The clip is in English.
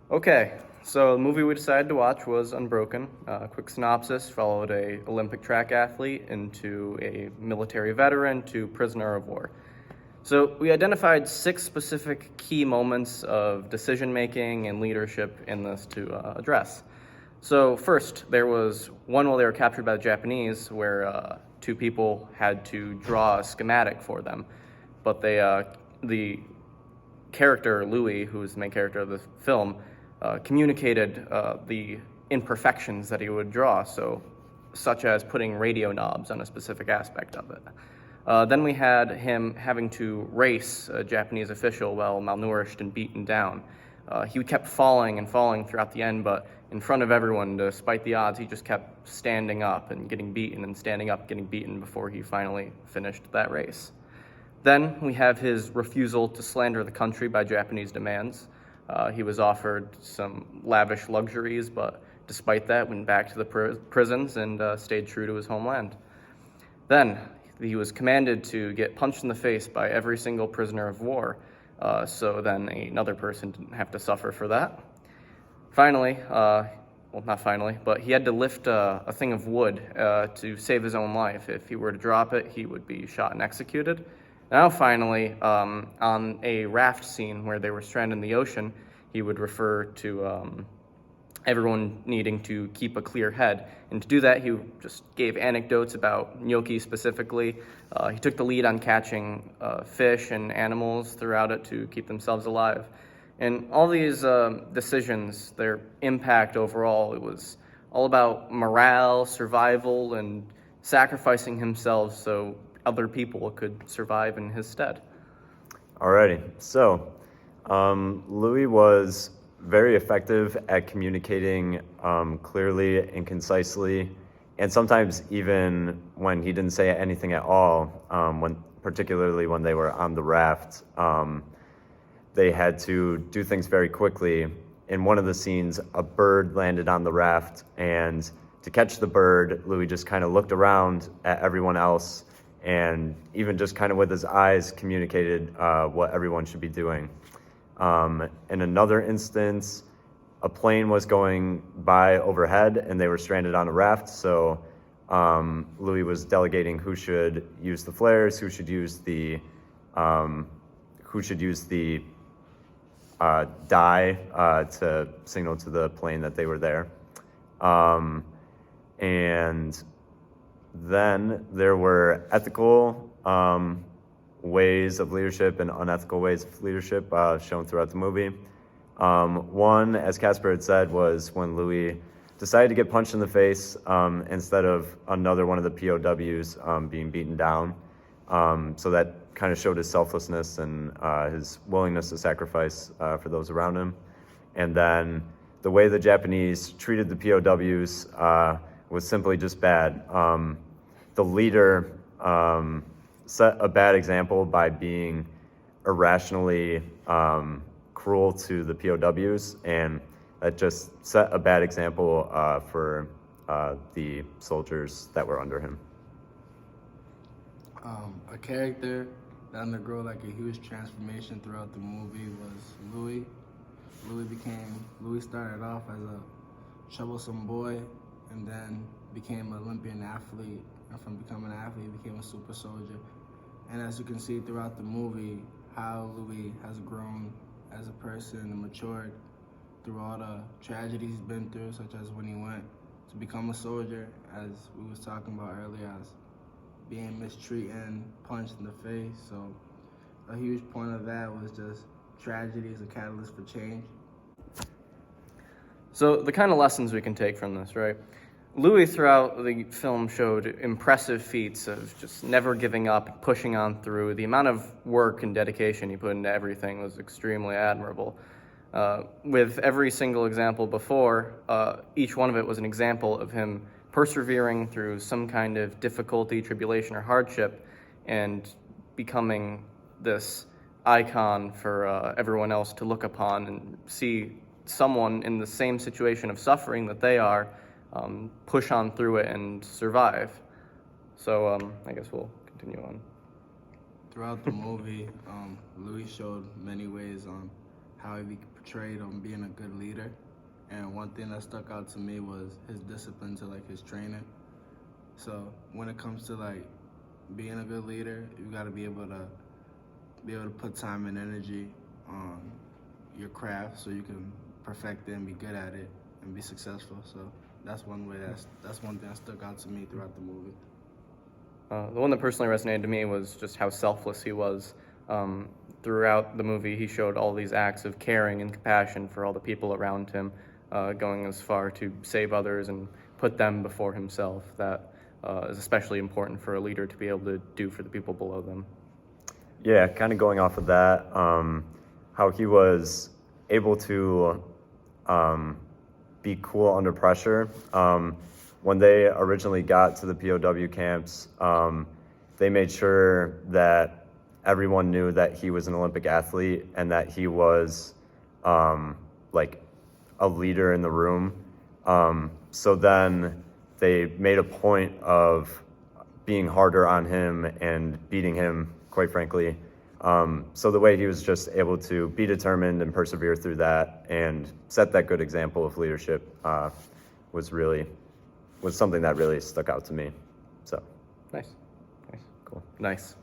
Okay, so the movie we decided to watch was Unbroken. Quick synopsis followed a Olympic track athlete into a military veteran to prisoner of war. So we identified six specific key moments of decision making and leadership in this to address. So first, there was one while they were captured by the Japanese, where two people had to draw a schematic for them, but the character Louis, who is the main character of the film, communicated the imperfections that he would draw, so such as putting radio knobs on a specific aspect of it. Then we had him having to race a Japanese official while malnourished and beaten down. He kept falling and falling throughout the end, but in front of everyone, despite the odds, he just kept standing up and getting beaten and standing up, getting beaten before he finally finished that race. Then we have his refusal to slander the country by Japanese demands. He was offered some lavish luxuries, but despite that, went back to the prisons and stayed true to his homeland. Then he was commanded to get punched in the face by every single prisoner of war, so then another person didn't have to suffer for that. Finally, well, not finally, but he had to lift a thing of wood to save his own life. If he were to drop it, he would be shot and executed. Now, finally, on a raft scene where they were stranded in the ocean, he would refer to everyone needing to keep a clear head. And to do that, he just gave anecdotes about gnocchi specifically. He took the lead on catching fish and animals throughout it to keep themselves alive. And all these decisions, their impact overall, it was all about morale, survival, and sacrificing himself so other people could survive in his stead. Alrighty, so Louis was very effective at communicating clearly and concisely, and sometimes even when he didn't say anything at all, particularly when they were on the raft, they had to do things very quickly. In one of the scenes, a bird landed on the raft, and to catch the bird, Louis just kind of looked around at everyone else and even just kind of with his eyes communicated what everyone should be doing. In another instance, a plane was going by overhead and they were stranded on a raft, so Louis was delegating who should use the flares, who should use the die to signal to the plane that they were there. And then there were ethical ways of leadership and unethical ways of leadership shown throughout the movie. One, as Casper had said, was when Louis decided to get punched in the face instead of another one of the POWs being beaten down. So that kind of showed his selflessness and his willingness to sacrifice for those around him. And then the way the Japanese treated the POWs was simply just bad. The leader set a bad example by being irrationally cruel to the POWs, and that just set a bad example for the soldiers that were under him. A character that undergo like a huge transformation throughout the movie was Louis. Louis started off as a troublesome boy and then became an Olympian athlete, and from becoming an athlete became a super soldier. And as you can see throughout the movie, how Louis has grown as a person and matured through all the tragedies he's been through, such as when he went to become a soldier, as we was talking about earlier, as being mistreated and punched in the face. So a huge point of that was just tragedy as a catalyst for change. So the kind of lessons we can take from this, right? Louis throughout the film showed impressive feats of just never giving up, pushing on through. The amount of work and dedication he put into everything was extremely admirable. With every single example before, each one of it was an example of him persevering through some kind of difficulty, tribulation, or hardship, and becoming this icon for everyone else to look upon and see someone in the same situation of suffering that they are push on through it and survive. So I guess we'll continue on. Throughout the movie, Louis showed many ways on how he trait on being a good leader. And one thing that stuck out to me was his discipline to like his training. So when it comes to like being a good leader, you got to be able to put time and energy on your craft so you can perfect it and be good at it and be successful. So that's one way. That's one thing that stuck out to me throughout the movie. The one that personally resonated to me was just how selfless he was. Throughout the movie, he showed all these acts of caring and compassion for all the people around him, going as far to save others and put them before himself. That is especially important for a leader to be able to do for the people below them. Yeah, kind of going off of that, how he was able to be cool under pressure. When they originally got to the POW camps, they made sure that everyone knew that he was an Olympic athlete and that he was like a leader in the room. So then they made a point of being harder on him and beating him, quite frankly. So the way he was just able to be determined and persevere through that and set that good example of leadership was something that really stuck out to me. So Nice. cool. Nice.